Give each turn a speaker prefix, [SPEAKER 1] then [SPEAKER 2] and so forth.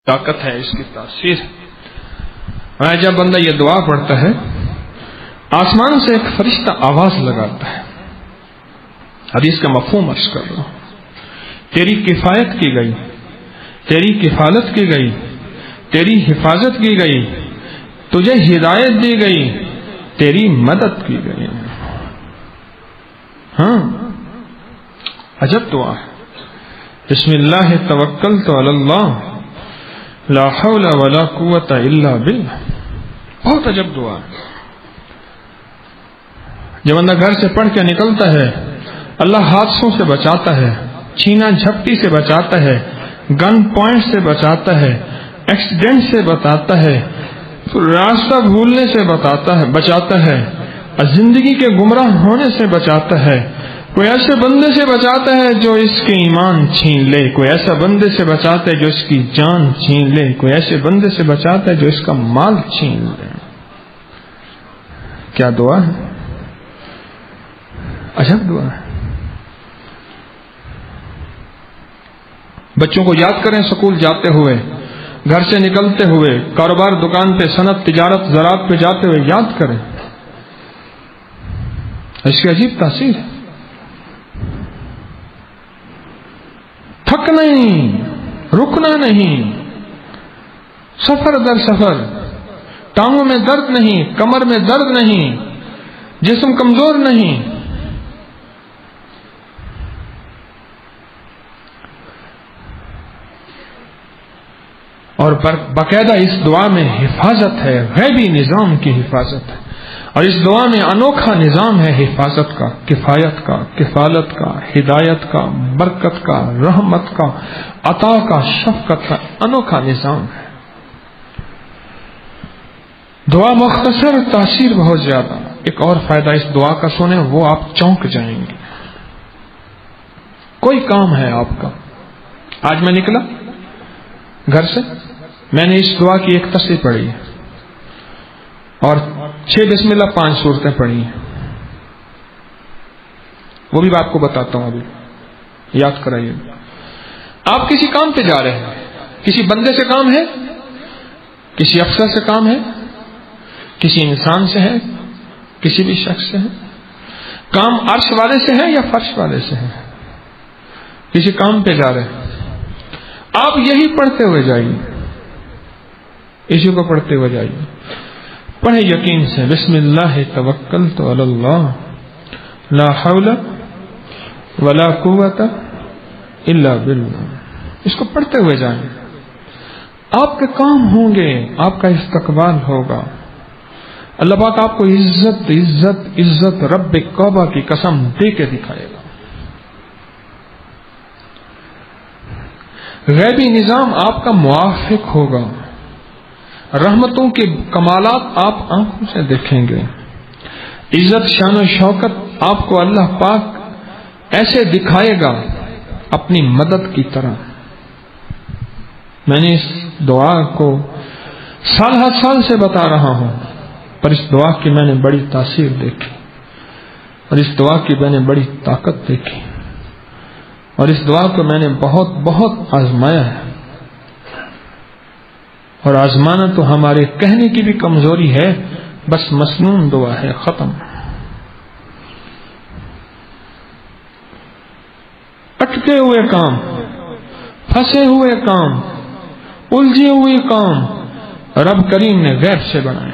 [SPEAKER 1] طاقت ہے، اس کی تاثیر ہے۔ اور جب بندہ یہ دعا پڑھتا ہے آسمان سے ایک فرشتہ آواز لگاتا ہے، حدیث کا مفہوم عرض کر رہا ہوں، تیری کفایت کی گئی، تیری کفالت کی گئی، تیری حفاظت کی گئی، تجھے ہدایت دی گئی، تیری مدد کی گئی۔ ہاں، عجب دعا ہے۔ بسم اللہ توکلت علی اللہ لا حول ولا قوت الا باللہ، بہت عجب دعا ہے۔ جب بندہ گھر سے پڑھ کے نکلتا ہے اللہ حادثوں سے بچاتا ہے، چھینا جھپٹی سے بچاتا ہے، گن پوائنٹ سے بچاتا ہے، ایکسیڈنٹ سے بچاتا ہے، راستہ بھولنے سے بچاتا ہے، زندگی کے گمراہ ہونے سے بچاتا ہے، کوئی ایسے بندے سے بچاتا ہے جو اس کے ایمان چھین لے، کوئی ایسا بندے سے بچاتا ہے جو اس کی جان چھین لے، کوئی ایسے بندے سے بچاتا ہے جو اس کا مال چھین لے۔ کیا دعا ہے، عجب دعا ہے۔ بچوں کو یاد کریں سکول جاتے ہوئے، گھر سے نکلتے ہوئے، کاروبار دکان پہ، صنعت تجارت زراعت پہ جاتے ہوئے یاد کریں، اس کی عجیب تاثیر ہے۔ تھکنا نہیں، رکنا نہیں، سفر در سفر، ٹانگوں میں درد نہیں، کمر میں درد نہیں، جسم کمزور نہیں۔ اور باقاعدہ اس دعا میں حفاظت ہے، غیبی نظام کی حفاظت ہے، اور اس دعا میں انوکھا نظام ہے حفاظت کا، کفایت کا، کفالت کا، ہدایت کا، برکت کا، رحمت کا، عطا کا، شفقت کا انوکھا نظام ہے۔ دعا مختصر، تاثیر بہت زیادہ۔ ایک اور فائدہ اس دعا کا سنیں، وہ آپ چونک جائیں گے۔ کوئی کام ہے آپ کا، آج میں نکلا گھر سے، میں نے اس دعا کی ایک تصحیح پڑھی ہے اور 6 بسم اللہ 5 صورتیں پڑھی ہیں، وہ بھی میں آپ کو بتاتا ہوں، ابھی یاد کرائیے۔ آپ کسی کام پہ جا رہے ہیں، کسی بندے سے کام ہے، کسی افسر سے کام ہے، کسی انسان سے ہے، کسی بھی شخص سے ہے، کام عرش والے سے ہے یا فرش والے سے ہے، کسی کام پہ جا رہے ہیں، آپ یہی پڑھتے ہوئے جائیے، اسی کو پڑھتے ہوئے جائیے، پڑھیں یقین سے، بسم اللہ توکلت علی اللہ لا حول ولا قوت الا باللہ، اس کو پڑھتے ہوئے جائیں، آپ کے کام ہوں گے، آپ کا استقبال ہوگا، اللہ پاک آپ کو عزت عزت عزت رب کعبہ کی قسم دے کے دکھائے گا۔ غیبی نظام آپ کا موافق ہوگا، رحمتوں کے کمالات آپ آنکھوں سے دیکھیں گے، عزت شان و شوکت آپ کو اللہ پاک ایسے دکھائے گا اپنی مدد کی طرح۔ میں نے اس دعا کو سال ہر سال سے بتا رہا ہوں، پر اس دعا کی میں نے بڑی تاثیر دیکھی، اور اس دعا کی میں نے بڑی طاقت دیکھی، اور اس دعا کو میں نے بہت بہت آزمایا ہے، اور آزمانا تو ہمارے کہنے کی بھی کمزوری ہے، بس مسنون دعا ہے، ختم۔ اٹکے ہوئے کام، پھنسے ہوئے کام، الجھے ہوئے کام رب کریم نے غیب سے بنائے۔